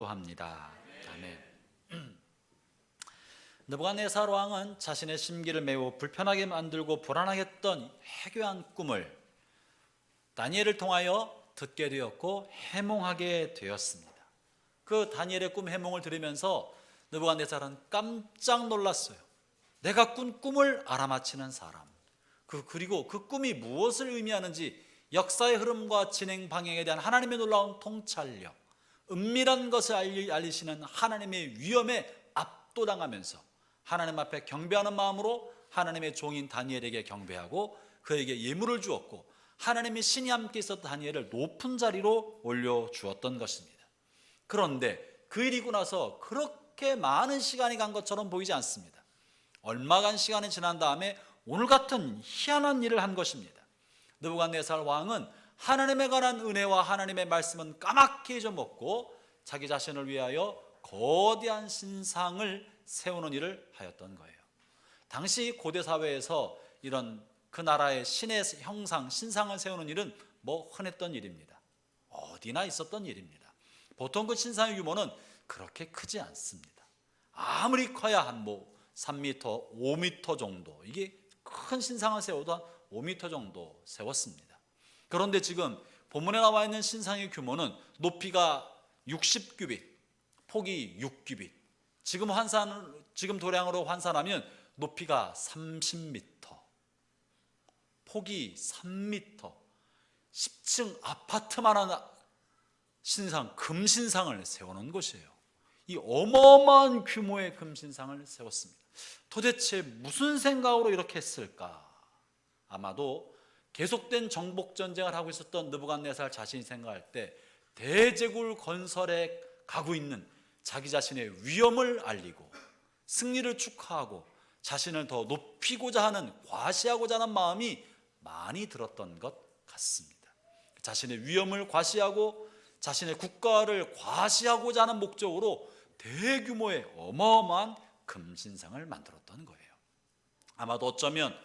합니다. 아멘. 느부갓네살 왕은 자신의 심기를 매우 불편하게 만들고 불안하게 했던 해괴한 꿈을 다니엘을 통하여 듣게 되었고 해몽하게 되었습니다. 그 다니엘의 꿈 해몽을 들으면서 느부갓네살은 깜짝 놀랐어요. 내가 꾼 꿈을 알아맞히는 사람, 그리고 그 꿈이 무엇을 의미하는지 역사의 흐름과 진행 방향에 대한 하나님의 놀라운 통찰력, 은밀한 것을 알리시는 하나님의 위엄에 압도당하면서 하나님 앞에 경배하는 마음으로 하나님의 종인 다니엘에게 경배하고 그에게 예물을 주었고, 하나님의 신이 함께 있었던 다니엘을 높은 자리로 올려주었던 것입니다. 그런데 그 일이 있고 나서 그렇게 많은 시간이 간 것처럼 보이지 않습니다. 얼마간 시간이 지난 다음에 오늘 같은 희한한 일을 한 것입니다. 느부갓네살 왕은 하나님에 관한 은혜와 하나님의 말씀은 까맣게 잊어먹고 자기 자신을 위하여 거대한 신상을 세우는 일을 하였던 거예요. 당시 고대 사회에서 이런 그 나라의 신의 형상, 신상을 세우는 일은 흔했던 일입니다. 어디나 있었던 일입니다. 보통 그 신상의 규모는 그렇게 크지 않습니다. 아무리 커야 한 3m, 5m 정도, 이게 큰 신상을 세워도 한 5m 정도 세웠습니다. 그런데 지금 본문에 나와 있는 신상의 규모는 높이가 60규빗, 폭이 6규빗, 지금 도량으로 환산하면 높이가 30m, 폭이 3m, 10층 아파트만한 신상, 금신상을 세우는 곳이에요. 이 어마어마한 규모의 금신상을 세웠습니다. 도대체 무슨 생각으로 이렇게 했을까? 아마도 계속된 정복 전쟁을 하고 있었던 느부갓네살 자신이 생각할 때 대제국 건설에 가고 있는 자기 자신의 위엄을 알리고 승리를 축하하고 자신을 더 높이고자 하는, 과시하고자 하는 마음이 많이 들었던 것 같습니다. 자신의 위엄을 과시하고 자신의 국가를 과시하고자 하는 목적으로 대규모의 어마어마한 금신상을 만들었던 거예요. 아마도 어쩌면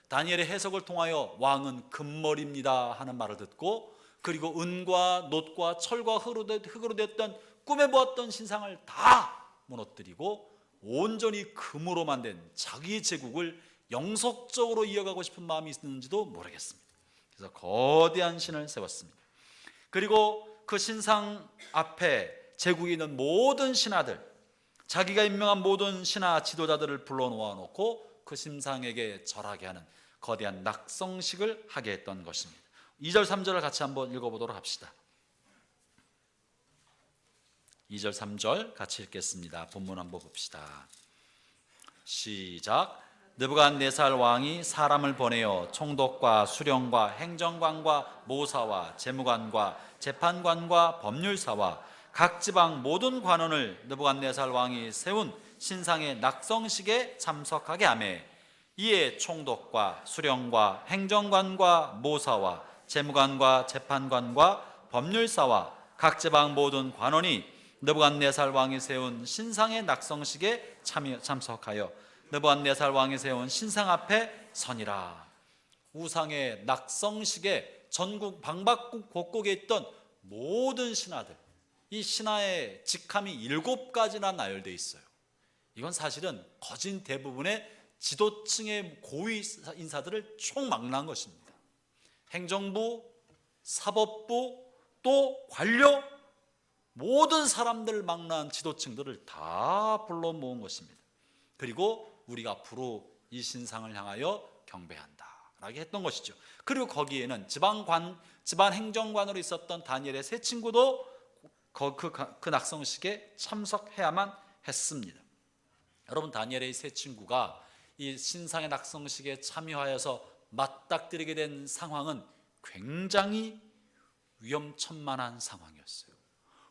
다니엘의 해석을 통하여 왕은 금머리입니다 하는 말을 듣고, 그리고 은과 놋과 철과 흙으로 됐던 꿈에 보았던 신상을 다 무너뜨리고 온전히 금으로 만든 자기 제국을 영속적으로 이어가고 싶은 마음이 있는지도 모르겠습니다. 그래서 거대한 신을 세웠습니다. 그리고 그 신상 앞에 제국에 있는 모든 신하들, 자기가 임명한 모든 신하 지도자들을 불러놓아 놓고 그 신상에게 절하게 하는 거대한 낙성식을 하게 했던 것입니다. 2절 3절을 같이 한번 읽어보도록 합시다. 2절 3절 같이 읽겠습니다. 본문 한번 봅시다. 시작. 느부갓네살 왕이 사람을 보내어 총독과 수령과 행정관과 모사와 재무관과 재판관과 법률사와 각 지방 모든 관원을 느부갓네살 왕이 세운 신상의 낙성식에 참석하게 하매, 이에 총독과 수령과 행정관과 모사와 재무관과 재판관과 법률사와 각 지방 모든 관원이 느부갓네살 왕이 세운 신상의 낙성식에 참석하여 느부갓네살 왕이 세운 신상 앞에 서니라. 우상의 낙성식에 전국 방방곡곡에 곳곳에 있던 모든 신하들, 이 신하의 직함이 7가지나 나열되어 있어요. 이건 사실은 거진 대부분의 지도층의 고위 인사들을 총망라한 것입니다. 행정부, 사법부, 또 관료, 모든 사람들을 망라한 지도층들을 다 불러 모은 것입니다. 그리고 우리가 앞으로 이 신상을 향하여 경배한다 라고 했던 것이죠. 그리고 거기에는 지방 행정관으로 있었던 다니엘의 세 친구도 그 낙성식에 참석해야만 했습니다. 여러분, 다니엘의 세 친구가 이 신상의 낙성식에 참여하여서 맞닥뜨리게 된 상황은 굉장히 위험천만한 상황이었어요.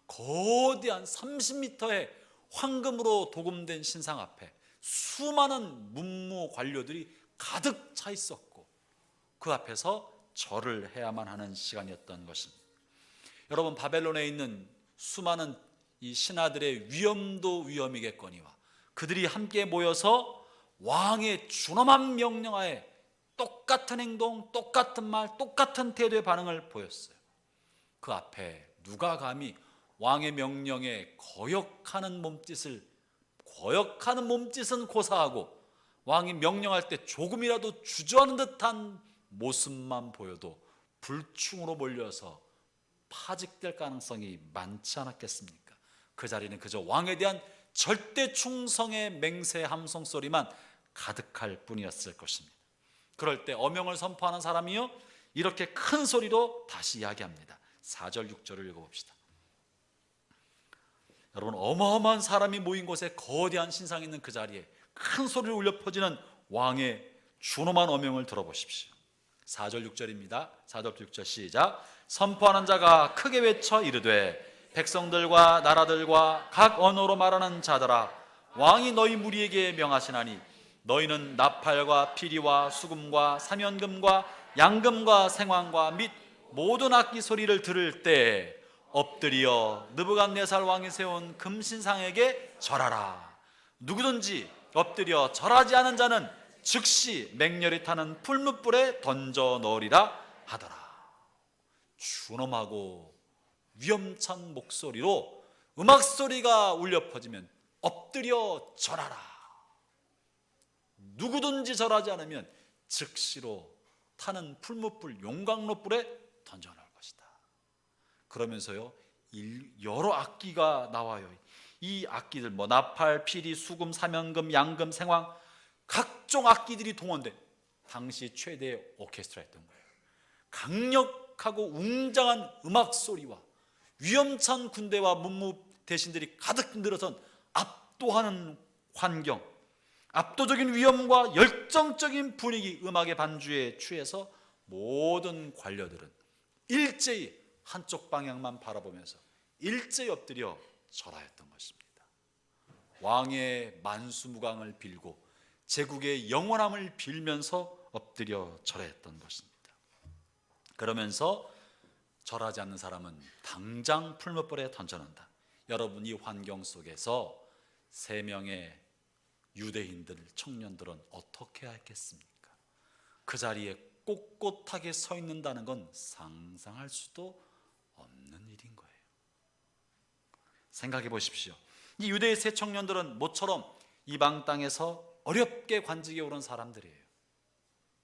거대한 30m의 황금으로 도금된 신상 앞에 수많은 문무 관료들이 가득 차 있었고 그 앞에서 절을 해야만 하는 시간이었던 것입니다. 여러분, 바벨론에 있는 수많은 이 신하들의 위엄도 위엄이겠거니와 그들이 함께 모여서 왕의 준엄한 명령하에 똑같은 행동, 똑같은 말, 똑같은 태도의 반응을 보였어요. 그 앞에 누가 감히 왕의 명령에 거역하는 몸짓은 고사하고 왕이 명령할 때 조금이라도 주저하는 듯한 모습만 보여도 불충으로 몰려서 파직될 가능성이 많지 않았겠습니까? 그 자리는 그저 왕에 대한 절대 충성의 맹세 함성 소리만 가득할 뿐이었을 것입니다. 그럴 때 어명을 선포하는 사람이요, 이렇게 큰 소리로 다시 이야기합니다. 4절 6절을 읽어봅시다. 여러분, 어마어마한 사람이 모인 곳에 거대한 신상이 있는 그 자리에 큰 소리를 울려 퍼지는 왕의 준엄한 어명을 들어보십시오. 4절 6절입니다. 4절부터 6절 시작. 선포하는 자가 크게 외쳐 이르되 백성들과 나라들과 각 언어로 말하는 자들아, 왕이 너희 무리에게 명하시나니 너희는 나팔과 피리와 수금과 사면금과 양금과 생황과 및 모든 악기 소리를 들을 때 엎드려 느부갓네살 왕이 세운 금신상에게 절하라. 누구든지 엎드려 절하지 않은 자는 즉시 맹렬히 타는 풀무불에 던져 넣으리라 하더라. 준엄하고 위험찬 목소리로 음악 소리가 울려 퍼지면 엎드려 절하라. 누구든지 절하지 않으면 즉시로 타는 풀무불 용광로불에 던져 넣을 것이다. 그러면서요, 여러 악기가 나와요. 이 악기들, 나팔, 피리, 수금, 사면금, 양금, 생황, 각종 악기들이 동원돼 당시 최대의 오케스트라였던 거예요. 강력하고 웅장한 음악 소리와 위험찬 군대와 문무 대신들이 가득 늘어선 압도하는 환경, 압도적인 위험과 열정적인 분위기, 음악의 반주에 취해서 모든 관료들은 일제히 한쪽 방향만 바라보면서 일제히 엎드려 절하였던 것입니다. 왕의 만수무강을 빌고 제국의 영원함을 빌면서 엎드려 절하였던 것입니다. 그러면서 절하지 않는 사람은 당장 풀무불에 던져놓는다. 여러분, 이 환경 속에서 3명의 유대인들 청년들은 어떻게 했겠습니까? 그 자리에 꼿꼿하게 서 있는다는 건 상상할 수도 없는 일인 거예요. 생각해 보십시오. 이 유대의 세 청년들은 모처럼 이방 땅에서 어렵게 관직에 오른 사람들이에요.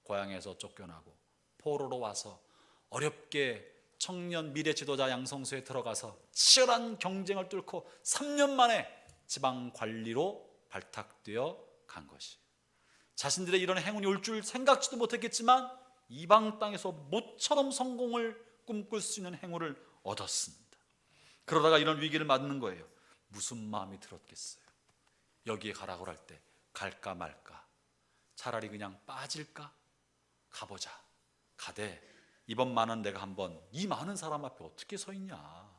고향에서 쫓겨나고 포로로 와서 어렵게 청년 미래 지도자 양성소에 들어가서 치열한 경쟁을 뚫고 3년 만에 지방 관리로 발탁되어 간 것이, 자신들의 이런 행운이 올 줄 생각지도 못했겠지만 이방 땅에서 모처럼 성공을 꿈꿀 수 있는 행운을 얻었습니다. 그러다가 이런 위기를 맞는 거예요. 무슨 마음이 들었겠어요? 여기에 가라고 할 때 갈까 말까, 차라리 그냥 빠질까? 가보자. 가되 이번만은 내가 한번 이 많은 사람 앞에 어떻게 서 있냐,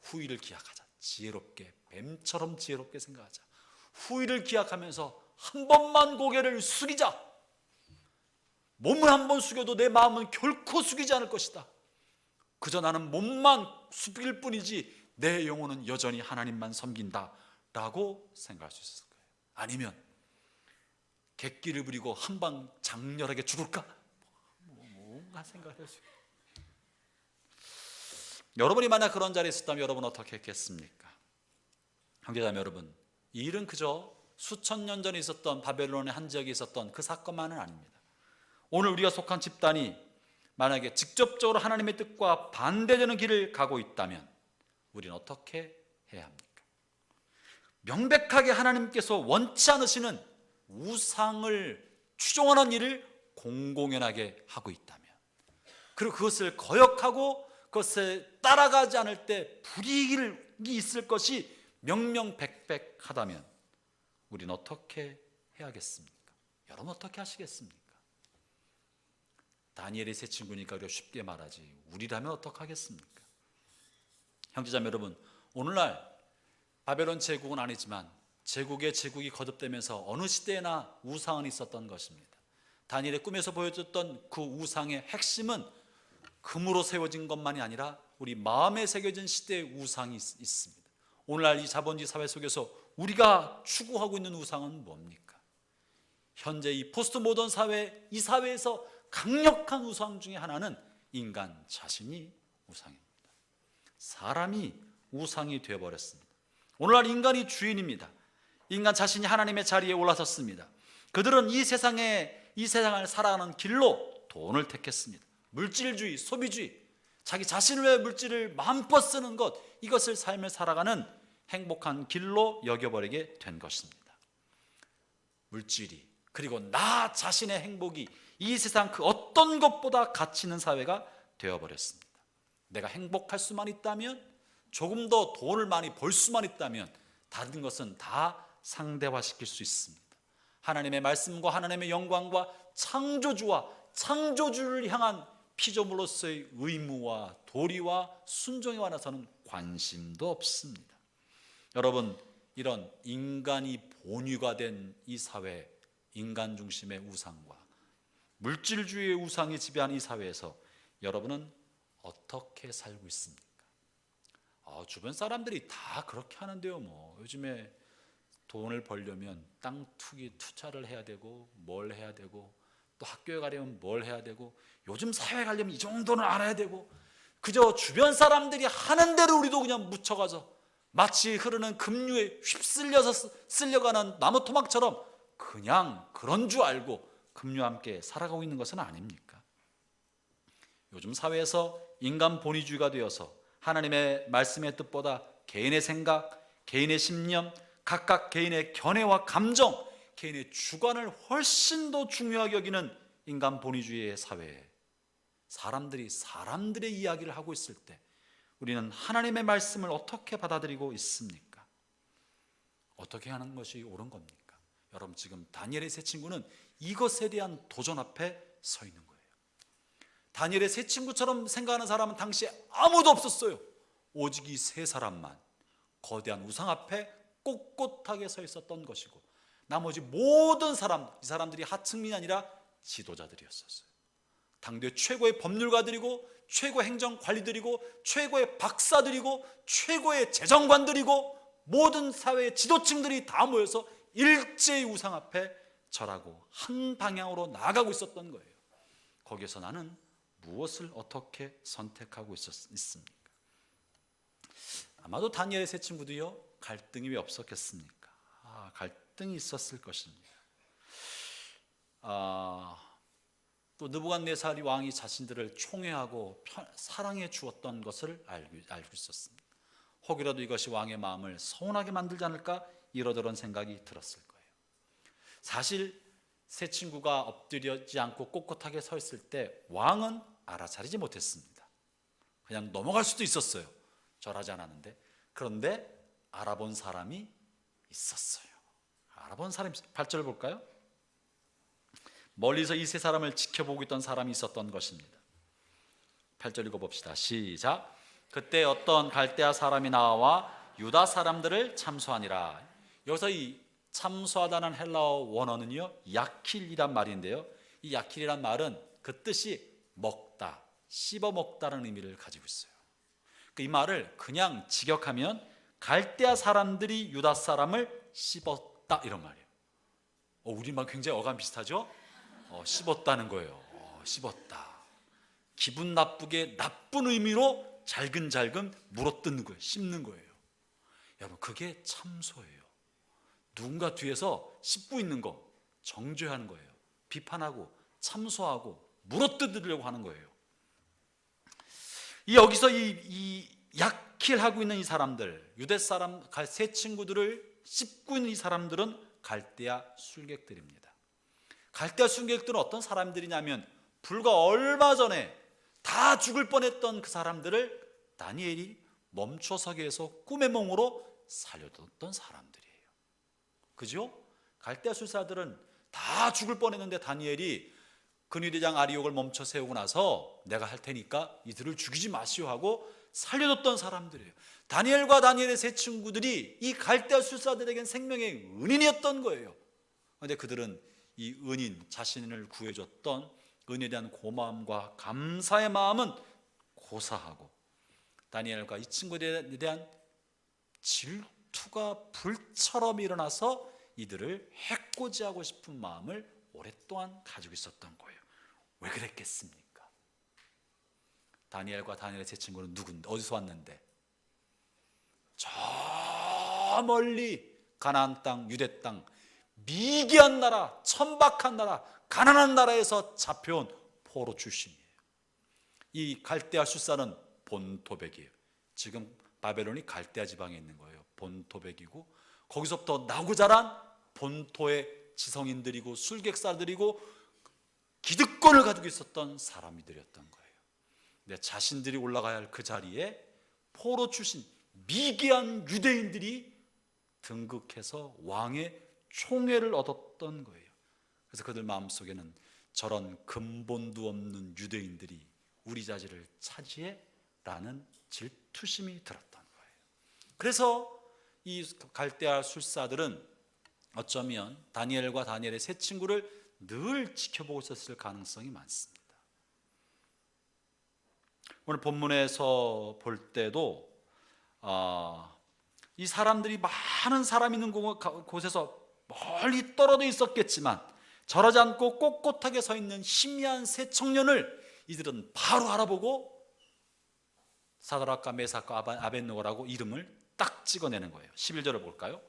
후일을 기약하자. 지혜롭게, 뱀처럼 지혜롭게 생각하자. 후일을 기약하면서 한 번만 고개를 숙이자. 몸을 한 번 숙여도 내 마음은 결코 숙이지 않을 것이다. 그저 나는 몸만 숙일 뿐이지 내 영혼은 여전히 하나님만 섬긴다 라고 생각할 수 있을 거예요. 아니면 객기를 부리고 한방 장렬하게 죽을까? 뭔가 생각할 수 있어요. 여러분이 만약 그런 자리에 있었다면 여러분 어떻게 했겠습니까? 형제자매 여러분, 이 일은 그저 수천 년 전에 있었던 바벨론의 한 지역에 있었던 그 사건만은 아닙니다. 오늘 우리가 속한 집단이 만약에 직접적으로 하나님의 뜻과 반대되는 길을 가고 있다면 우리는 어떻게 해야 합니까? 명백하게 하나님께서 원치 않으시는 우상을 추종하는 일을 공공연하게 하고 있다면, 그리고 그것을 거역하고 그것을 따라가지 않을 때 불이익이 있을 것이 명명백백하다면 우리는 어떻게 해야겠습니까? 여러분 어떻게 하시겠습니까? 다니엘의 세 친구니까 우리가 쉽게 말하지, 우리라면 어떻게 하겠습니까? 형제자매 여러분, 오늘날 바벨론 제국은 아니지만 제국이 거듭되면서 어느 시대에나 우상은 있었던 것입니다. 다니엘의 꿈에서 보여줬던 그 우상의 핵심은 금으로 세워진 것만이 아니라 우리 마음에 새겨진 시대의 우상이 있습니다. 오늘날 이 자본주의 사회 속에서 우리가 추구하고 있는 우상은 뭡니까? 현재 이 포스트 모던 사회, 이 사회에서 강력한 우상 중에 하나는 인간 자신이 우상입니다. 사람이 우상이 되어버렸습니다. 오늘날 인간이 주인입니다. 인간 자신이 하나님의 자리에 올라섰습니다. 그들은 이 세상을 살아가는 길로 돈을 택했습니다. 물질주의, 소비주의, 자기 자신을 위해 물질을 마음껏 쓰는 것, 이것을 삶을 살아가는 행복한 길로 여겨버리게 된 것입니다. 물질이, 그리고 나 자신의 행복이 이 세상 그 어떤 것보다 가치 있는 사회가 되어버렸습니다. 내가 행복할 수만 있다면, 조금 더 돈을 많이 벌 수만 있다면 다른 것은 다 상대화시킬 수 있습니다. 하나님의 말씀과 하나님의 영광과 창조주와 창조주를 향한 피조물로서의 의무와 도리와 순종에 관해서는 관심도 없습니다. 여러분, 이런 인간이 본위가 된 이 사회, 인간 중심의 우상과 물질주의의 우상이 지배하는 이 사회에서 여러분은 어떻게 살고 있습니까? 주변 사람들이 다 그렇게 하는데요. 요즘에 돈을 벌려면 땅 투자를 해야 되고, 뭘 해야 되고, 또 학교에 가려면 뭘 해야 되고, 요즘 사회에 가려면 이 정도는 알아야 되고, 그저 주변 사람들이 하는 대로 우리도 그냥 묻혀가서 마치 흐르는 급류에 휩쓸려서 쓸려가는 나무 토막처럼 그냥 그런 줄 알고 급류와 함께 살아가고 있는 것은 아닙니까? 요즘 사회에서 인간 본위주의가 되어서 하나님의 말씀의 뜻보다 개인의 생각, 개인의 신념, 각각 개인의 견해와 감정, 개인의 주관을 훨씬 더 중요하게 여기는 인간 본위주의의 사회에 사람들의 이야기를 하고 있을 때 우리는 하나님의 말씀을 어떻게 받아들이고 있습니까? 어떻게 하는 것이 옳은 겁니까? 여러분, 지금 다니엘의 세 친구는 이것에 대한 도전 앞에 서 있는 거예요. 다니엘의 세 친구처럼 생각하는 사람은 당시에 아무도 없었어요. 오직 이 세 사람만 거대한 우상 앞에 꼿꼿하게 서 있었던 것이고, 나머지 모든 이 사람들이 하층민이 아니라 지도자들이었어요. 당대 최고의 법률가들이고, 최고의 행정관리들이고, 최고의 박사들이고, 최고의 재정관들이고, 모든 사회의 지도층들이 다 모여서 일제히 우상 앞에 절하고 한 방향으로 나아가고 있었던 거예요. 거기에서 나는 무엇을 어떻게 선택하고 있습니까? 아마도 다니엘의 세 친구도요, 갈등이 왜 없었겠습니까? 갈등이 있었을 것입니다. 또 느부갓네살 왕이 자신들을 총애하고 사랑해 주었던 것을 알고 있었습니다. 혹이라도 이것이 왕의 마음을 서운하게 만들지 않을까, 이러저런 생각이 들었을 거예요. 사실 세 친구가 엎드리지 않고 꼿꼿하게 서 있을 때 왕은 알아차리지 못했습니다. 그냥 넘어갈 수도 있었어요. 절하지 않았는데. 그런데 알아본 사람이 있었어요. 알아본 사람이 8절 볼까요? 멀리서 이 세 사람을 지켜보고 있던 사람이 있었던 것입니다. 8절 읽어봅시다. 시작. 그때 어떤 갈대아 사람이 나와 유다 사람들을 참소하니라. 여기서 이 참소하다는 헬라어 원어는요, 야킬이란 말인데요, 이 야킬이란 말은 그 뜻이 먹다, 씹어 먹다라는 의미를 가지고 있어요. 이 말을 그냥 직역하면 갈대아 사람들이 유다 사람을 씹었다, 이런 말이에요. 우리말 굉장히 어감 비슷하죠? 씹었다는 거예요. 씹었다. 기분 나쁘게, 나쁜 의미로 잘근잘근 물어뜯는 거예요. 씹는 거예요. 여러분, 그게 참소예요. 누군가 뒤에서 씹고 있는 거 정죄하는 거예요. 비판하고 참소하고 물어뜯으려고 하는 거예요. 여기서 이 약킬하고 있는 이 사람들, 유대 사람 세 친구들을 씹고 있는 이 사람들은 갈대아 술객들입니다. 갈대아 술객들은 어떤 사람들이냐면, 불과 얼마 전에 다 죽을 뻔했던 그 사람들을 다니엘이 멈춰서게 해서 꿈의 몽으로 살려뒀던 사람들이에요. 그죠? 갈대아 술사들은 다 죽을 뻔했는데 다니엘이 근위대장 아리옥을 멈춰 세우고 나서 내가 할 테니까 이들을 죽이지 마시오 하고 살려줬던 사람들이에요. 다니엘과 다니엘의 세 친구들이 이 갈대아 술사들에겐 생명의 은인이었던 거예요. 그런데 그들은 이 은인, 자신을 구해줬던 은혜에 대한 고마움과 감사의 마음은 고사하고, 다니엘과 이 친구들에 대한 질투가 불처럼 일어나서 이들을 해코지하고 싶은 마음을 오랫동안 가지고 있었던 거예요. 왜 그랬겠습니까? 다니엘과 다니엘의 세 친구는 누군데, 어디서 왔는데? 저 멀리 가나안 땅, 유대 땅, 미개한 나라, 천박한 나라, 가난한 나라에서 잡혀온 포로 출신이에요. 이 갈대아 술사는 본토백이에요. 지금 바벨론이 갈대아 지방에 있는 거예요. 본토백이고 거기서부터 나고 자란 본토의 지성인들이고 술객사들이고 기득권을 가지고 있었던 사람들이었던 거예요. 내 자신들이 올라가야 할 그 자리에 포로 출신 미개한 유대인들이 등극해서 왕의 총애를 얻었던 거예요. 그래서 그들 마음속에는 저런 근본도 없는 유대인들이 우리 자리를 차지해? 라는 질투심이 들었던 거예요. 그래서 이 갈대아 술사들은 어쩌면 다니엘과 다니엘의 세 친구를 늘 지켜보고 있었을 가능성이 많습니다. 오늘 본문에서 볼 때도 이 사람들이 많은 사람 있는 곳에서 멀리 떨어져 있었겠지만 절하지 않고 꼿꼿하게 서 있는 희미한 세 청년을 이들은 바로 알아보고 사드락과 메삭과 아벳느고라고 이름을 딱 찍어내는 거예요. 11절을 볼까요?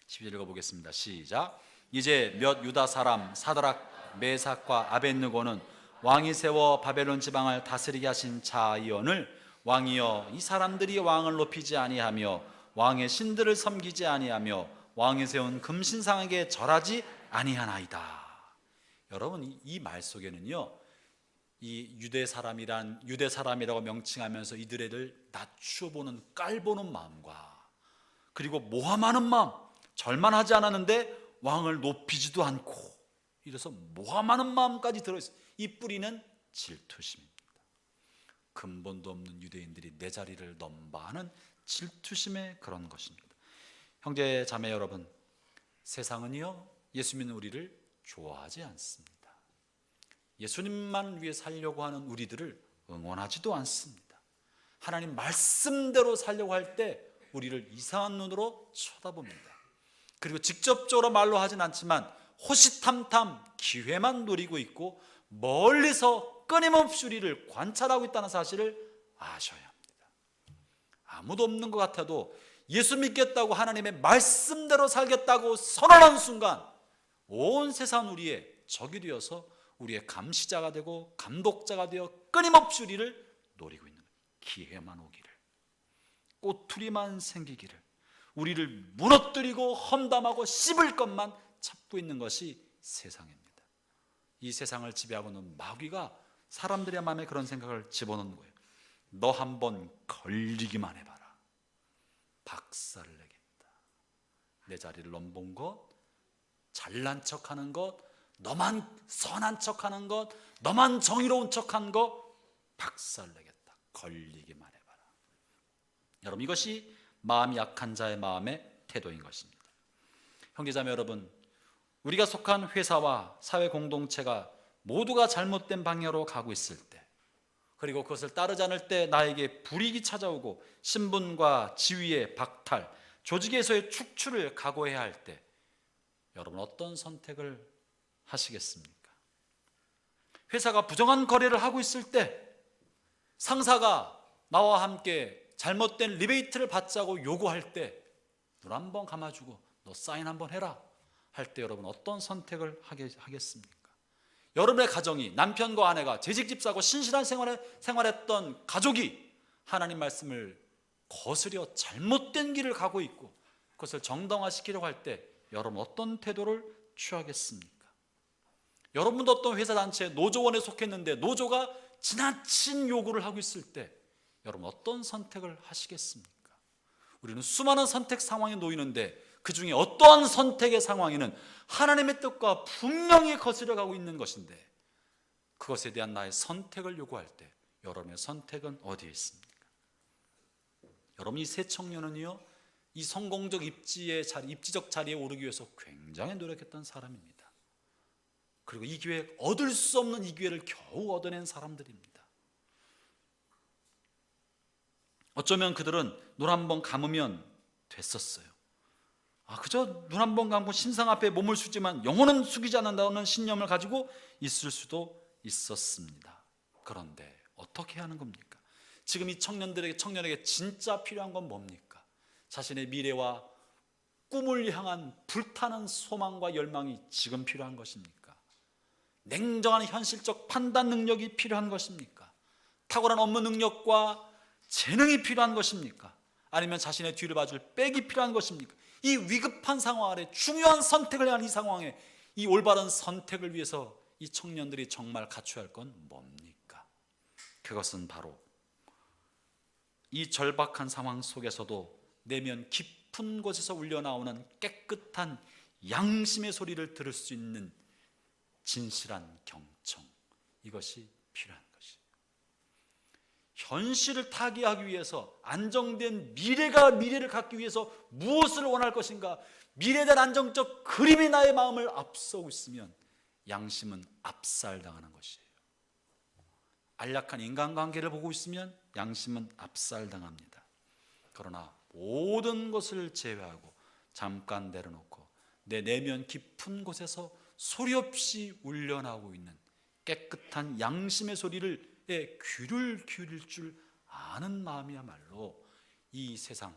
11절 읽어보겠습니다. 시작. 이제 몇 유다 사람 사드락, 메삭과 아벳느고는 왕이 세워 바벨론 지방을 다스리게 하신 자이언을 왕이여 이 사람들이 왕을 높이지 아니하며 왕의 신들을 섬기지 아니하며 왕이 세운 금신상에게 절하지 아니하나이다. 여러분 이 말 속에는요 이 유대 사람이라고 명칭하면서 이들을 낮추어 보는 깔보는 마음과 그리고 모함하는 마음, 절만하지 않았는데 왕을 높이지도 않고 이래서 모함하는 마음까지 들어있어요. 이 뿌리는 질투심입니다. 근본도 없는 유대인들이 내 자리를 넘바하는 질투심의 그런 것입니다. 형제 자매 여러분, 세상은요 예수 믿는 우리를 좋아하지 않습니다. 예수님만 위해 살려고 하는 우리들을 응원하지도 않습니다. 하나님 말씀대로 살려고 할 때 우리를 이상한 눈으로 쳐다봅니다. 그리고 직접적으로 말로 하진 않지만 호시탐탐 기회만 노리고 있고 멀리서 끊임없이 우리를 관찰하고 있다는 사실을 아셔야 합니다. 아무도 없는 것 같아도 예수 믿겠다고 하나님의 말씀대로 살겠다고 선언한 순간 온 세상 우리의 적이 되어서 우리의 감시자가 되고 감독자가 되어 끊임없이 우리를 노리고 있는 거예요. 기회만 오기를, 꼬투리만 생기기를, 우리를 무너뜨리고 험담하고 씹을 것만 찾고 있는 것이 세상입니다. 이 세상을 지배하고 있는 마귀가 사람들의 마음에 그런 생각을 집어넣는 거예요. 너 한번 걸리기만 해봐라. 박살을 내겠다. 내 자리를 넘본 것, 잘난 척하는 것, 너만 선한 척하는 것, 너만 정의로운 척한 것 박살 내겠다. 걸리기만 해봐라. 여러분 이것이 마음이 약한 자의 마음의 태도인 것입니다. 형제자매 여러분, 우리가 속한 회사와 사회 공동체가 모두가 잘못된 방향으로 가고 있을 때, 그리고 그것을 따르지 않을 때 나에게 불이익이 찾아오고 신분과 지위의 박탈, 조직에서의 축출을 각오해야 할 때 여러분 어떤 선택을 하시겠습니까? 회사가 부정한 거래를 하고 있을 때 상사가 나와 함께 잘못된 리베이트를 받자고 요구할 때 눈 한번 감아주고 너 사인 한번 해라 할 때 여러분 어떤 선택을 하겠습니까? 여러분의 가정이 남편과 아내가 재직집사고 신실한 생활했던 가족이 하나님 말씀을 거스려 잘못된 길을 가고 있고 그것을 정당화시키려고 할 때 여러분 어떤 태도를 취하겠습니까? 여러분도 어떤 회사 단체 노조원에 속했는데 노조가 지나친 요구를 하고 있을 때 여러분 어떤 선택을 하시겠습니까? 우리는 수많은 선택 상황에 놓이는데 그 중에 어떠한 선택의 상황에는 하나님의 뜻과 분명히 거스려 가고 있는 것인데 그것에 대한 나의 선택을 요구할 때 여러분의 선택은 어디에 있습니까? 여러분 이 세 청년은요 이 성공적 입지적 자리에 오르기 위해서 굉장히 노력했던 사람입니다. 그리고 이 기회 얻을 수 없는 이 기회를 겨우 얻어낸 사람들입니다. 어쩌면 그들은 눈 한번 감으면 됐었어요. 그저 눈 한번 감고 신상 앞에 몸을 숙지만 영혼은 숙이지 않는다는 신념을 가지고 있을 수도 있었습니다. 그런데 어떻게 하는 겁니까? 지금 이 청년에게 진짜 필요한 건 뭡니까? 자신의 미래와 꿈을 향한 불타는 소망과 열망이 지금 필요한 것입니까? 냉정한 현실적 판단 능력이 필요한 것입니까? 탁월한 업무 능력과 재능이 필요한 것입니까? 아니면 자신의 뒤를 봐줄 백이 필요한 것입니까? 이 위급한 상황 아래 중요한 선택을 한 이 상황에 이 올바른 선택을 위해서 이 청년들이 정말 갖춰야 할 건 뭡니까? 그것은 바로 이 절박한 상황 속에서도 내면 깊은 곳에서 울려나오는 깨끗한 양심의 소리를 들을 수 있는 진실한 경청, 이것이 필요한 것이에요. 현실을 타개하기 위해서 안정된 미래를 갖기 위해서 무엇을 원할 것인가, 미래에 대한 안정적 그림이 나의 마음을 앞서고 있으면 양심은 압살당하는 것이에요. 안락한 인간관계를 보고 있으면 양심은 압살당합니다. 그러나 모든 것을 제외하고 잠깐 내려놓고 내 내면 깊은 곳에서 소리 없이 울려나오고 있는 깨끗한 양심의 소리를 귀를 기울일 줄 아는 마음이야말로 이 세상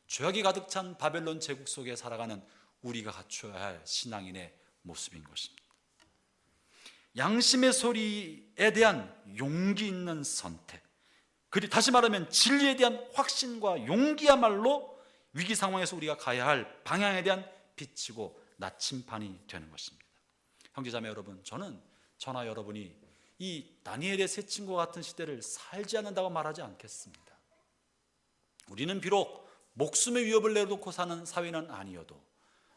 죄악이 가득 찬 바벨론 제국 속에 살아가는 우리가 갖춰야 할 신앙인의 모습인 것입니다. 양심의 소리에 대한 용기 있는 선택, 그리고 다시 말하면 진리에 대한 확신과 용기야말로 위기 상황에서 우리가 가야 할 방향에 대한 빛이고 나침반이 되는 것입니다. 형제자매 여러분, 저나 여러분이 이 다니엘의 세 친구와 같은 시대를 살지 않는다고 말하지 않겠습니다. 우리는 비록 목숨의 위협을 내놓고 사는 사회는 아니어도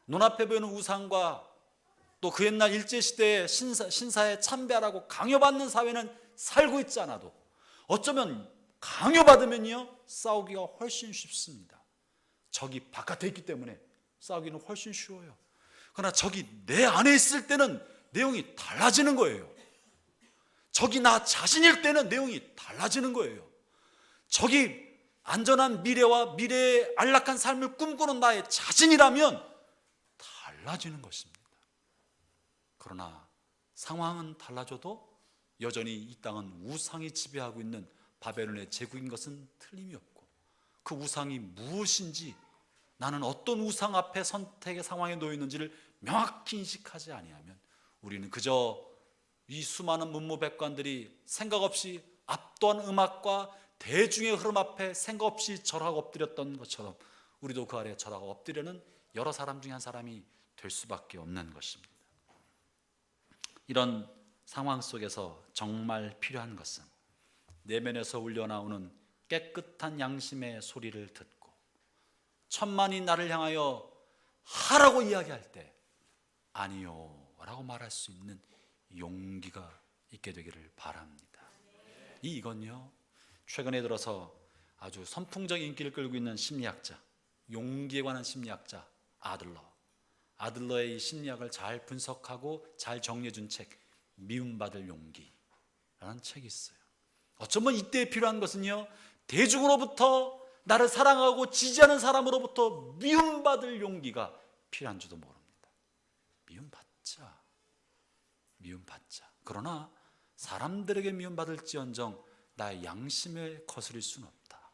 눈앞에 보이는 우상과 또 그 옛날 일제시대의 신사에 참배하라고 강요받는 사회는 살고 있지 않아도 어쩌면 강요받으면요 싸우기가 훨씬 쉽습니다. 적이 바깥에 있기 때문에 싸우기는 훨씬 쉬워요. 그러나 적이 내 안에 있을 때는 내용이 달라지는 거예요. 적이 나 자신일 때는 내용이 달라지는 거예요. 적이 안전한 미래와 미래의 안락한 삶을 꿈꾸는 나의 자신이라면 달라지는 것입니다. 그러나 상황은 달라져도 여전히 이 땅은 우상이 지배하고 있는 바벨론의 제국인 것은 틀림이 없고, 그 우상이 무엇인지, 나는 어떤 우상 앞에 선택의 상황에 놓여 있는지를 명확히 인식하지 아니하면 우리는 그저 이 수많은 문무백관들이 생각 없이 압도한 음악과 대중의 흐름 앞에 생각 없이 절하고 엎드렸던 것처럼 우리도 그 아래에 절하고 엎드려는 여러 사람 중에 한 사람이 될 수밖에 없는 것입니다. 이런 상황 속에서 정말 필요한 것은 내면에서 울려나오는 깨끗한 양심의 소리를 듣고 천만이 나를 향하여 하라고 이야기할 때 아니요 라고 말할 수 있는 용기가 있게 되기를 바랍니다. 이건요 최근에 들어서 아주 선풍적 인기를 끌고 있는 심리학자, 용기에 관한 심리학자 아들러의 이 심리학을 잘 분석하고 잘 정리해 준 책, 미움받을 용기라는 책이 있어요. 어쩌면 이때 필요한 것은요 대중으로부터 나를 사랑하고 지지하는 사람으로부터 미움받을 용기가 필요한지도 모릅니다. 미움받자. 그러나 사람들에게 미움받을지언정 나의 양심에 거스릴 수는 없다.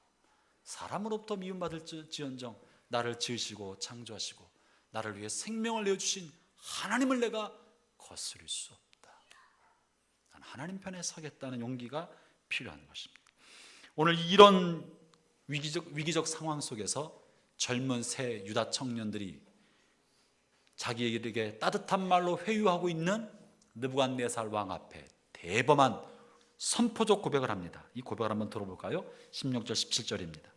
사람으로부터 미움받을지언정 나를 지으시고 창조하시고 나를 위해 생명을 내어주신 하나님을 내가 거스릴 수 없다. 난 하나님 편에 서겠다는 용기가 필요한 것입니다. 오늘 이런 위기적 상황 속에서 젊은 새 유다 청년들이 자기에게 따뜻한 말로 회유하고 있는 느부갓네살 왕 앞에 대범한 선포적 고백을 합니다. 이 고백을 한번 들어볼까요? 16절 17절입니다.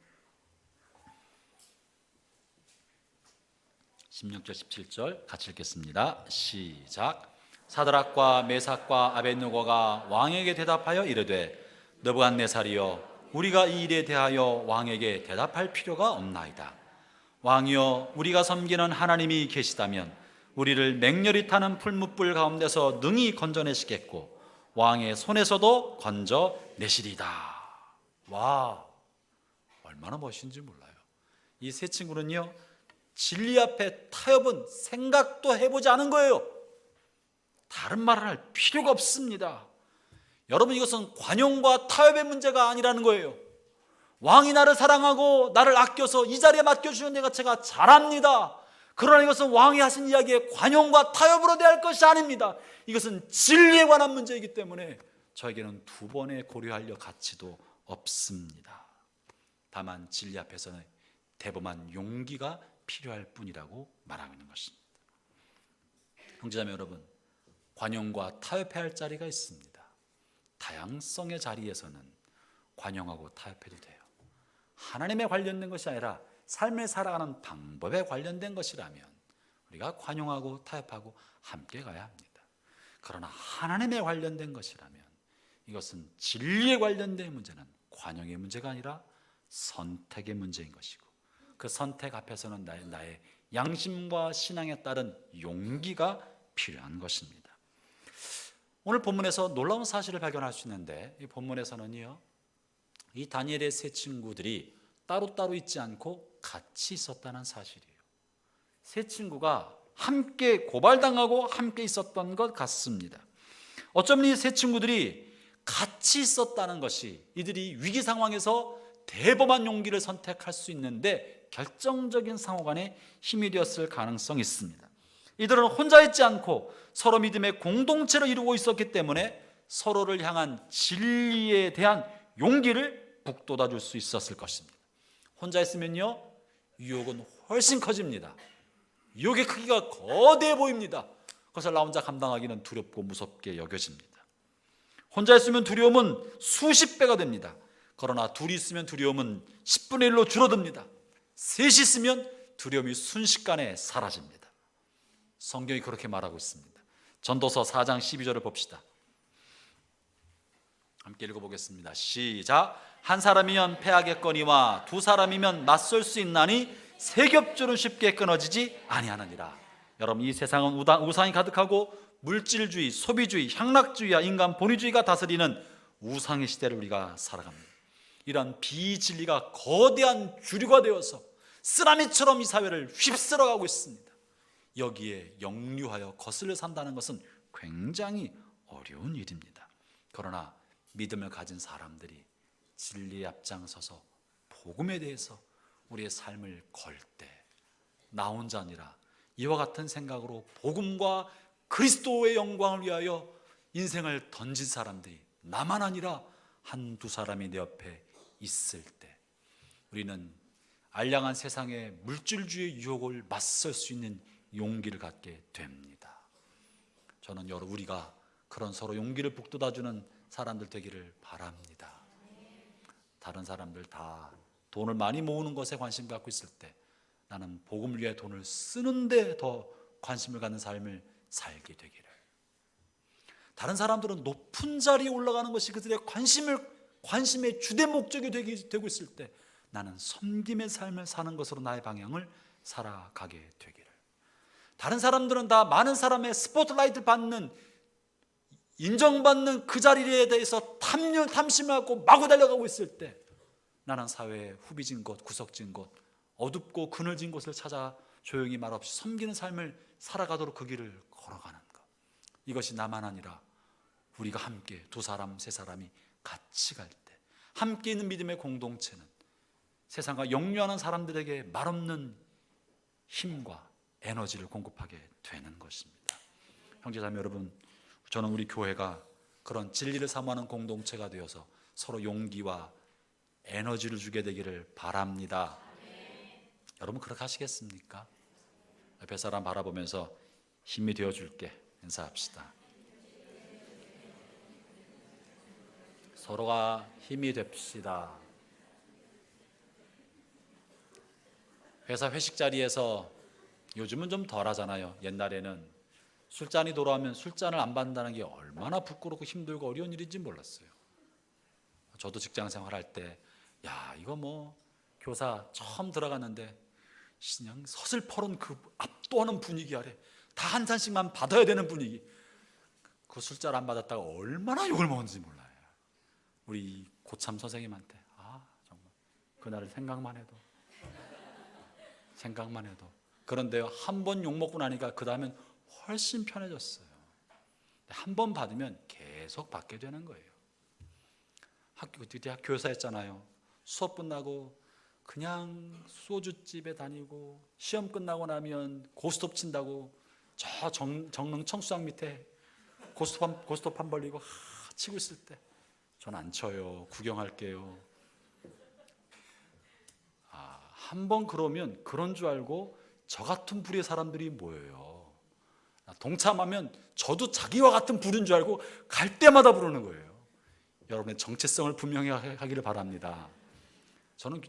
16절 17절 같이 읽겠습니다. 시작. 사드락과 메삭과 아벳느고가 왕에게 대답하여 이르되 느부갓네살이여 우리가 이 일에 대하여 왕에게 대답할 필요가 없나이다. 왕이여 우리가 섬기는 하나님이 계시다면 우리를 맹렬히 타는 풀무불 가운데서 능히 건져내시겠고 왕의 손에서도 건져내시리다. 와, 얼마나 멋있는지 몰라요. 이 세 친구는요 진리 앞에 타협은 생각도 해보지 않은 거예요. 다른 말을 할 필요가 없습니다. 여러분, 이것은 관용과 타협의 문제가 아니라는 거예요. 왕이 나를 사랑하고 나를 아껴서 이 자리에 맡겨주는 내가 제가 잘합니다. 그러나 이것은 왕이 하신 이야기에 관용과 타협으로 대할 것이 아닙니다. 이것은 진리에 관한 문제이기 때문에 저에게는 두 번의 고려할 가치도 없습니다. 다만 진리 앞에서는 대범한 용기가 필요할 뿐이라고 말하고 있는 것입니다. 형제자매 여러분, 관용과 타협해야 할 자리가 있습니다. 다양성의 자리에서는 관용하고 타협해도 돼요. 하나님에 관련된 것이 아니라 삶을 살아가는 방법에 관련된 것이라면 우리가 관용하고 타협하고 함께 가야 합니다. 그러나 하나님에 관련된 것이라면 이것은 진리에 관련된 문제는 관용의 문제가 아니라 선택의 문제인 것이고, 그 선택 앞에서는 나의 양심과 신앙에 따른 용기가 필요한 것입니다. 오늘 본문에서 놀라운 사실을 발견할 수 있는데, 이 본문에서는요, 이 다니엘의 세 친구들이 따로따로 있지 않고 같이 있었다는 사실이에요. 세 친구가 함께 고발당하고 함께 있었던 것 같습니다. 어쩌면 이 세 친구들이 같이 있었다는 것이 이들이 위기 상황에서 대범한 용기를 선택할 수 있는데 결정적인 상호간에 힘이 되었을 가능성이 있습니다. 이들은 혼자 있지 않고 서로 믿음의 공동체를 이루고 있었기 때문에 서로를 향한 진리에 대한 용기를 북돋아 줄 수 있었을 것입니다. 혼자 있으면요, 유혹은 훨씬 커집니다. 유혹의 크기가 거대해 보입니다. 그것을 나 혼자 감당하기는 두렵고 무섭게 여겨집니다. 혼자 있으면 두려움은 수십 배가 됩니다. 그러나 둘이 있으면 두려움은 10분의 1로 줄어듭니다. 셋이 있으면 두려움이 순식간에 사라집니다. 성경이 그렇게 말하고 있습니다. 전도서 4장 12절을 봅시다. 함께 읽어보겠습니다. 시작. 한 사람이면 패하겠거니와 두 사람이면 맞설 수 있나니 세 겹줄은 쉽게 끊어지지 아니하느니라. 여러분, 이 세상은 우상이 가득하고 물질주의, 소비주의, 향락주의와 인간 본위주의가 다스리는 우상의 시대를 우리가 살아갑니다. 이런 비진리가 거대한 주류가 되어서 쓰나미처럼 이 사회를 휩쓸어가고 있습니다. 여기에 역류하여 거슬려 산다는 것은 굉장히 어려운 일입니다. 그러나 믿음을 가진 사람들이 진리에 앞장서서 복음에 대해서 우리의 삶을 걸 때 나 혼자 아니라 이와 같은 생각으로 복음과 그리스도의 영광을 위하여 인생을 던진 사람들이 나만 아니라 한두 사람이 내 옆에 있을 때 우리는 알량한 세상의 물질주의 유혹을 맞설 수 있는 용기를 갖게 됩니다. 저는 우리가 그런 서로 용기를 북돋아주는 사람들 되기를 바랍니다. 다른 사람들 다 돈을 많이 모으는 것에 관심 갖고 있을 때 나는 복음을 위해 돈을 쓰는데 더 관심을 갖는 삶을 살게 되기를. 다른 사람들은 높은 자리에 올라가는 것이 그들의 관심의 주된 목적이 되고 있을 때 나는 섬김의 삶을 사는 것으로 나의 방향을 살아가게 되기를. 다른 사람들은 다 많은 사람의 스포트라이트를 받는, 인정받는 그 자리에 대해서 탐심하고 마구 달려가고 있을 때 나는 사회의 후비진 곳, 구석진 곳, 어둡고 그늘진 곳을 찾아 조용히 말없이 섬기는 삶을 살아가도록 그 길을 걸어가는 것. 이것이 나만 아니라 우리가 함께 두 사람, 세 사람이 같이 갈 때 함께 있는 믿음의 공동체는 세상과 역류하는 사람들에게 말없는 힘과 에너지를 공급하게 되는 것입니다. 형제자매 여러분, 저는 우리 교회가 그런 진리를 사모하는 공동체가 되어서 서로 용기와 에너지를 주게 되기를 바랍니다. 여러분 그렇게 하시겠습니까? 옆에 사람 바라보면서 힘이 되어줄게 인사합시다. 서로가 힘이 됩시다. 회사 회식 자리에서 요즘은 좀 덜 하잖아요. 옛날에는 술잔이 돌아오면 술잔을 안 받는다는 게 얼마나 부끄럽고 힘들고 어려운 일인지 몰랐어요. 저도 직장 생활할 때 이거 뭐 교사 처음 들어갔는데 그냥 서슬퍼런 그 압도하는 분위기 아래 다 한 잔씩만 받아야 되는 분위기. 그 술잔 안 받았다가 얼마나 욕을 먹었는지 몰라요. 우리 고참 선생님한테 정말 그날을 생각만 해도 그런데 한 번 욕 먹고 나니까 그 다음엔 훨씬 편해졌어요. 한 번 받으면 계속 받게 되는 거예요. 그때 교사였잖아요. 수업 끝나고 그냥 소주집에 다니고 시험 끝나고 나면 고스톱 친다고 저 정릉 청수장 밑에 고스톱 한 벌리고 치고 있을 때 전 안 쳐요. 구경할게요. 한번 그러면 그런 줄 알고 저 같은 부류의 사람들이 모여요. 동참하면 저도 자기와 같은 부류인 줄 알고 갈 때마다 부르는 거예요. 여러분의 정체성을 분명히 하기를 바랍니다. 저는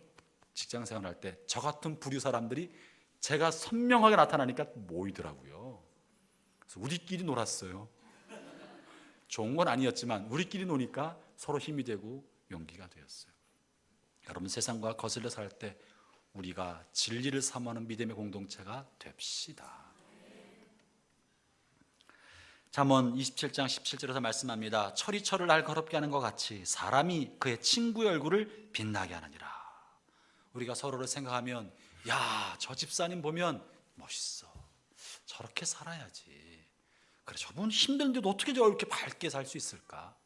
직장 생활할 때 저 같은 부류 사람들이 제가 선명하게 나타나니까 모이더라고요. 그래서 우리끼리 놀았어요. 좋은 건 아니었지만 우리끼리 노니까 서로 힘이 되고 용기가 되었어요. 여러분, 세상과 거슬려 살 때 우리가 진리를 사모하는 믿음의 공동체가 됩시다. 잠언 27장 17절에서 말씀합니다. 철이 철을 날카롭게 하는 것 같이 사람이 그의 친구의 얼굴을 빛나게 하느니라. 우리가 서로를 생각하면 야, 저 집사님 보면 멋있어. 저렇게 살아야지. 그래, 저분 힘든데도 어떻게 저렇게 밝게 살 수 있을까?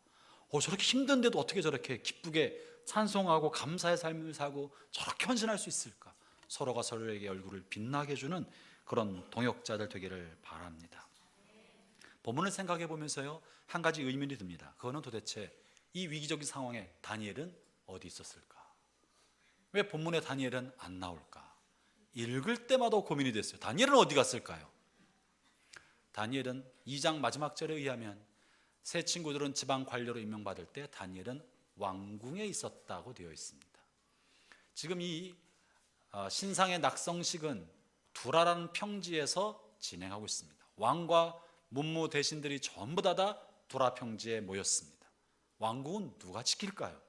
저렇게 힘든데도 어떻게 저렇게 기쁘게 찬송하고 감사의 삶을 사고 저렇게 헌신할 수 있을까? 서로가 서로에게 얼굴을 빛나게 해주는 그런 동역자들 되기를 바랍니다. 본문을 생각해 보면서요, 한 가지 의문이 듭니다. 그거는 도대체 이 위기적인 상황에 다니엘은 어디 있었을까? 왜 본문에 다니엘은 안 나올까? 읽을 때마다 고민이 됐어요. 다니엘은 어디 갔을까요? 다니엘은 2장 마지막 절에 의하면 세 친구들은 지방 관료로 임명받을 때 다니엘은 왕궁에 있었다고 되어 있습니다. 지금 이 신상의 낙성식은 두라라는 평지에서 진행하고 있습니다. 왕과 문무 대신들이 전부 다 두라 평지에 모였습니다. 왕궁은 누가 지킬까요?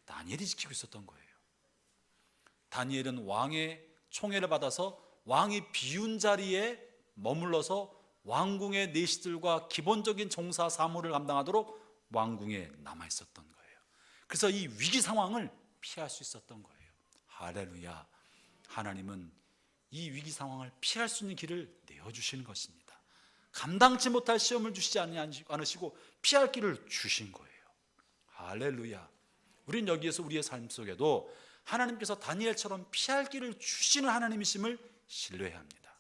다니엘이 지키고 있었던 거예요. 다니엘은 왕의 총애를 받아서 왕이 비운 자리에 머물러서 왕궁의 내시들과 기본적인 종사 사무를 감당하도록 왕궁에 남아 있었던 거예요. 그래서 이 위기 상황을 피할 수 있었던 거예요. 할렐루야. 하나님은 이 위기 상황을 피할 수 있는 길을 내어주시는 것입니다. 감당치 못할 시험을 주시지 않으시고 피할 길을 주신 거예요. 할렐루야. 우린 여기에서 우리의 삶 속에도 하나님께서 다니엘처럼 피할 길을 주시는 하나님이심을 신뢰해야 합니다.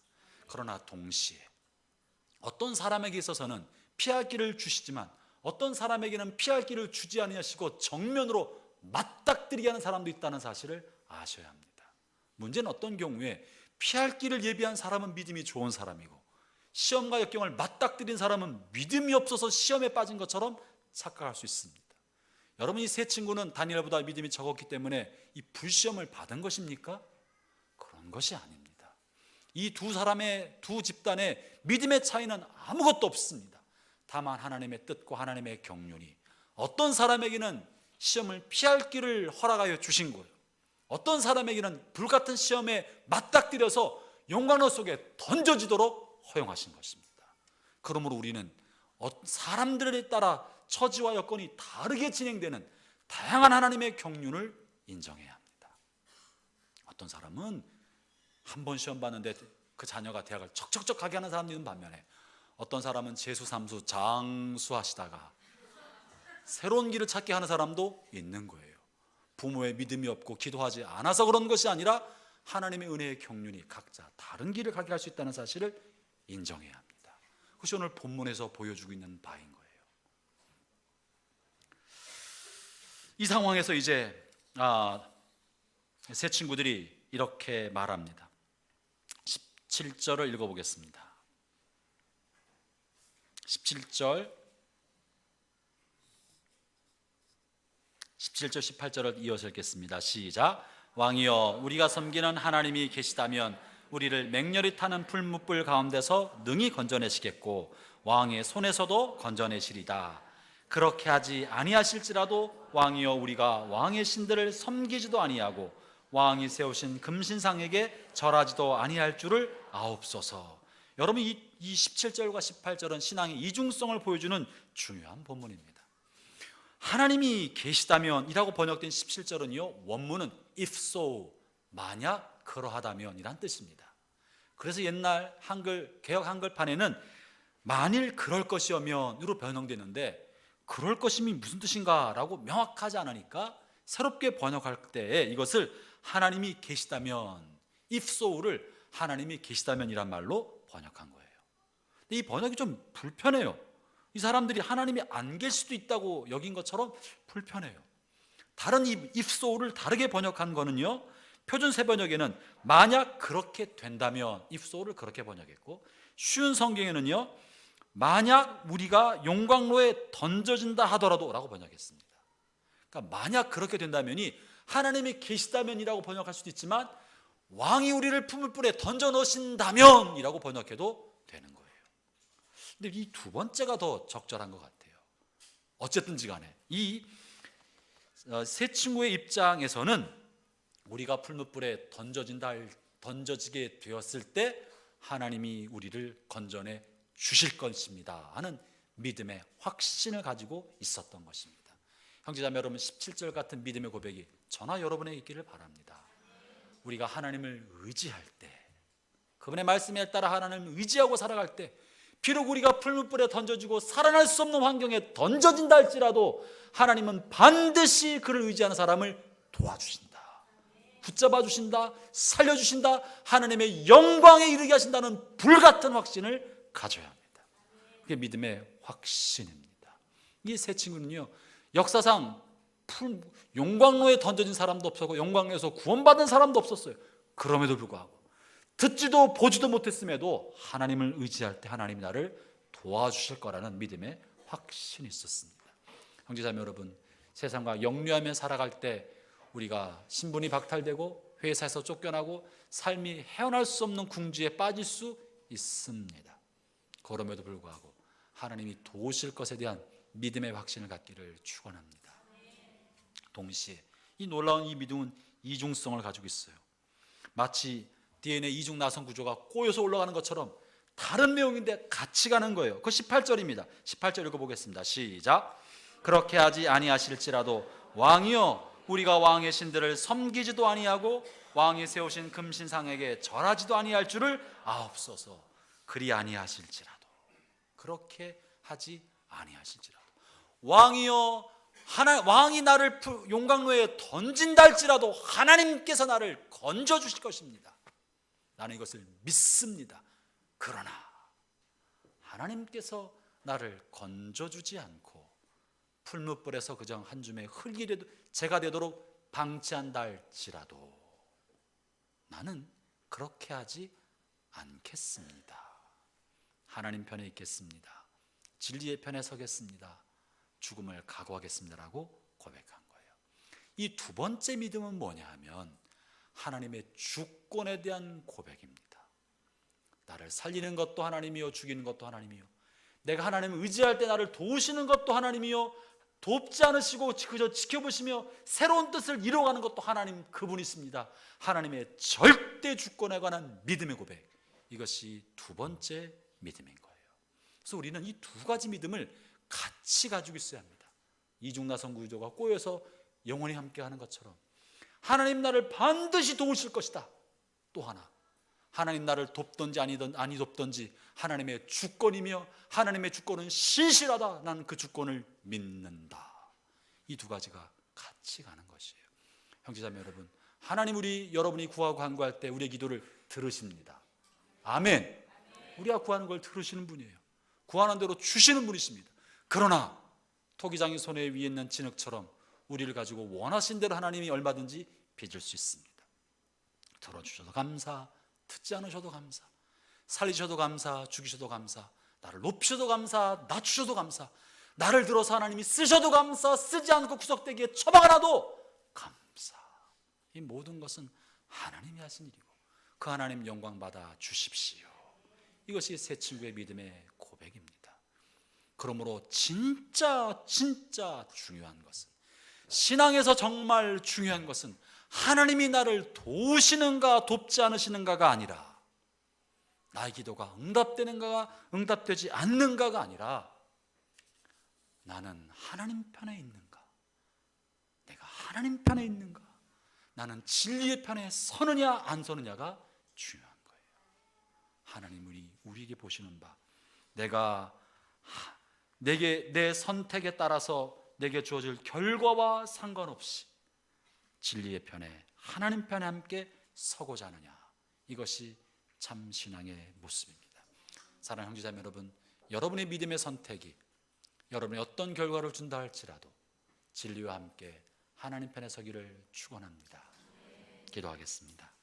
그러나 동시에 어떤 사람에게 있어서는 피할 길을 주시지만 어떤 사람에게는 피할 길을 주지 아니하시고 정면으로 맞닥뜨리게 하는 사람도 있다는 사실을 아셔야 합니다. 문제는 어떤 경우에 피할 길을 예비한 사람은 믿음이 좋은 사람이고 시험과 역경을 맞닥뜨린 사람은 믿음이 없어서 시험에 빠진 것처럼 착각할 수 있습니다. 여러분, 이 세 친구는 다니엘보다 믿음이 적었기 때문에 이 불시험을 받은 것입니까? 그런 것이 아닙니다. 이 두 집단의 믿음의 차이는 아무것도 없습니다. 다만 하나님의 뜻과 하나님의 경륜이 어떤 사람에게는 시험을 피할 길을 허락하여 주신 거예요. 어떤 사람에게는 불같은 시험에 맞닥뜨려서 용광로 속에 던져지도록 허용하신 것입니다. 그러므로 우리는 사람들에 따라 처지와 여건이 다르게 진행되는 다양한 하나님의 경륜을 인정해야 합니다. 어떤 사람은 한 번 시험 봤는데 그 자녀가 대학을 척척척 가게 하는 사람이 있는 반면에 어떤 사람은 재수, 삼수, 장수하시다가 새로운 길을 찾게 하는 사람도 있는 거예요. 부모의 믿음이 없고 기도하지 않아서 그런 것이 아니라 하나님의 은혜의 경륜이 각자 다른 길을 가게 할 수 있다는 사실을 인정해야 합니다. 그것이 오늘 본문에서 보여주고 있는 바인 거예요. 이 상황에서 이제 세 친구들이 이렇게 말합니다. 17절을 읽어보겠습니다. 17절 18절을 이어서 읽겠습니다. 시작. 왕이여, 우리가 섬기는 하나님이 계시다면 우리를 맹렬히 타는 풀무불 가운데서 능히 건져내시겠고 왕의 손에서도 건져내시리다. 그렇게 하지 아니하실지라도 왕이여, 우리가 왕의 신들을 섬기지도 아니하고 왕이 세우신 금신상에게 절하지도 아니할 줄을 아옵소서. 여러분, 이 17절과 18절은 신앙의 이중성을 보여주는 중요한 본문입니다. 하나님이 계시다면 이라고 번역된 17절은요, 원문은 if so, 만약 그러하다면 이란 뜻입니다. 그래서 옛날 개역 한글판에는 만일 그럴 것이면으로 변형되는데 그럴 것임이 무슨 뜻인가 라고 명확하지 않으니까 새롭게 번역할 때 이것을 하나님이 계시다면, if so를 하나님이 계시다면이란 말로 번역한 거예요. 근데 이 번역이 좀 불편해요. 이 사람들이 하나님이 안 계실 수도 있다고 여긴 것처럼 불편해요. 다른 이 if so를 다르게 번역한 거는요, 표준 세번역에는 만약 그렇게 된다면 if so를 그렇게 번역했고, 쉬운 성경에는요 만약 우리가 용광로에 던져진다 하더라도 라고 번역했습니다. 그러니까 만약 그렇게 된다면이 하나님이 계시다면이라고 번역할 수도 있지만 왕이 우리를 풀무불에 던져 넣으신다면 이라고 번역해도 되는 거예요. 근데 이 두 번째가 더 적절한 것 같아요. 어쨌든지 간에 이 세 친구의 입장에서는 우리가 풀무불에 던져지게 되었을 때 하나님이 우리를 건져내 주실 것입니다 하는 믿음의 확신을 가지고 있었던 것입니다. 형제자매 여러분, 17절 같은 믿음의 고백이 저나 여러분에게 있기를 바랍니다. 우리가 하나님을 의지할 때, 그분의 말씀에 따라 하나님을 의지하고 살아갈 때, 비록 우리가 풀무불에 던져지고 살아날 수 없는 환경에 던져진다 할지라도 하나님은 반드시 그를 의지하는 사람을 도와주신다, 붙잡아 주신다, 살려주신다, 하나님의 영광에 이르게 하신다는 불같은 확신을 가져야 합니다. 그게 믿음의 확신입니다. 이 세 친구는요, 역사상 용광로에 던져진 사람도 없었고 용광로에서 구원받은 사람도 없었어요. 그럼에도 불구하고 듣지도 보지도 못했음에도 하나님을 의지할 때 하나님이 나를 도와주실 거라는 믿음의 확신이 있었습니다. 형제자매 여러분, 세상과 역류하며 살아갈 때 우리가 신분이 박탈되고 회사에서 쫓겨나고 삶이 헤어날 수 없는 궁지에 빠질 수 있습니다. 그럼에도 불구하고 하나님이 도우실 것에 대한 믿음의 확신을 갖기를 축원합니다. 동시에 이 놀라운 이 믿음은 이중성을 가지고 있어요. 마치 DNA 이중 나선 구조가 꼬여서 올라가는 것처럼 다른 내용인데 같이 가는 거예요. 그 18절입니다. 18절 읽어보겠습니다. 시작. 그렇게 하지 아니하실지라도 왕이여 우리가 왕의 신들을 섬기지도 아니하고 왕이 세우신 금신상에게 절하지도 아니할 줄을 아옵소서. 그리 아니하실지라도, 그렇게 하지 아니하실지라도, 왕이여 왕이 나를 용광로에 던진다 할지라도 하나님께서 나를 건져 주실 것입니다. 나는 이것을 믿습니다. 그러나 하나님께서 나를 건져 주지 않고 풀무불에서 그저 한 줌의 흙이 제가 되도록 방치한다 할지라도 나는 그렇게 하지 않겠습니다. 하나님 편에 있겠습니다. 진리의 편에 서겠습니다. 죽음을 각오하겠습니다라고 고백한 거예요. 이 두 번째 믿음은 뭐냐 하면 하나님의 주권에 대한 고백입니다. 나를 살리는 것도 하나님이요, 죽이는 것도 하나님이요, 내가 하나님을 의지할 때 나를 도우시는 것도 하나님이요, 돕지 않으시고 그저 지켜보시며 새로운 뜻을 이루어가는 것도 하나님 그분이십니다. 하나님의 절대 주권에 관한 믿음의 고백, 이것이 두 번째 믿음인 거예요. 그래서 우리는 이 두 가지 믿음을 같이 가지고 있어야 합니다. 이중나선 구조가 꼬여서 영원히 함께하는 것처럼 하나님 나를 반드시 도우실 것이다. 또 하나, 하나님 나를 돕든지 아니 돕든지 하나님의 주권이며 하나님의 주권은 신실하다. 나는 그 주권을 믿는다. 이 두 가지가 같이 가는 것이에요. 형제자매 여러분, 하나님 여러분이 구하고 간구할 때 우리의 기도를 들으십니다. 아멘. 우리가 구하는 걸 들으시는 분이에요. 구하는 대로 주시는 분이십니다. 그러나 토기장이 손에 위에 있는 진흙처럼 우리를 가지고 원하신 대로 하나님이 얼마든지 빚을 수 있습니다. 들어주셔도 감사, 듣지 않으셔도 감사, 살리셔도 감사, 죽이셔도 감사, 나를 높이셔도 감사, 낮추셔도 감사, 나를 들어서 하나님이 쓰셔도 감사, 쓰지 않고 구석대기에 처박아놔도 감사. 이 모든 것은 하나님이 하신 일이고 그 하나님 영광 받아 주십시오. 이것이 세 친구의 믿음의 고백입니다. 그러므로 진짜 중요한 것은, 신앙에서 정말 중요한 것은 하나님이 나를 도우시는가 돕지 않으시는가가 아니라, 나의 기도가 응답되는가가 응답되지 않는가가 아니라, 나는 하나님 편에 있는가, 내가 하나님 편에 있는가, 나는 진리의 편에 서느냐 안 서느냐가 중요한 거예요. 하나님이 우리에게 보시는 바, 내가 내 선택에 따라서 내게 주어질 결과와 상관없이 진리의 편에, 하나님 편에 함께 서고자 하느냐. 이것이 참 신앙의 모습입니다. 사랑하는 형제자매 여러분, 여러분의 믿음의 선택이 여러분의 어떤 결과를 준다 할지라도 진리와 함께 하나님 편에 서기를 축원합니다. 기도하겠습니다.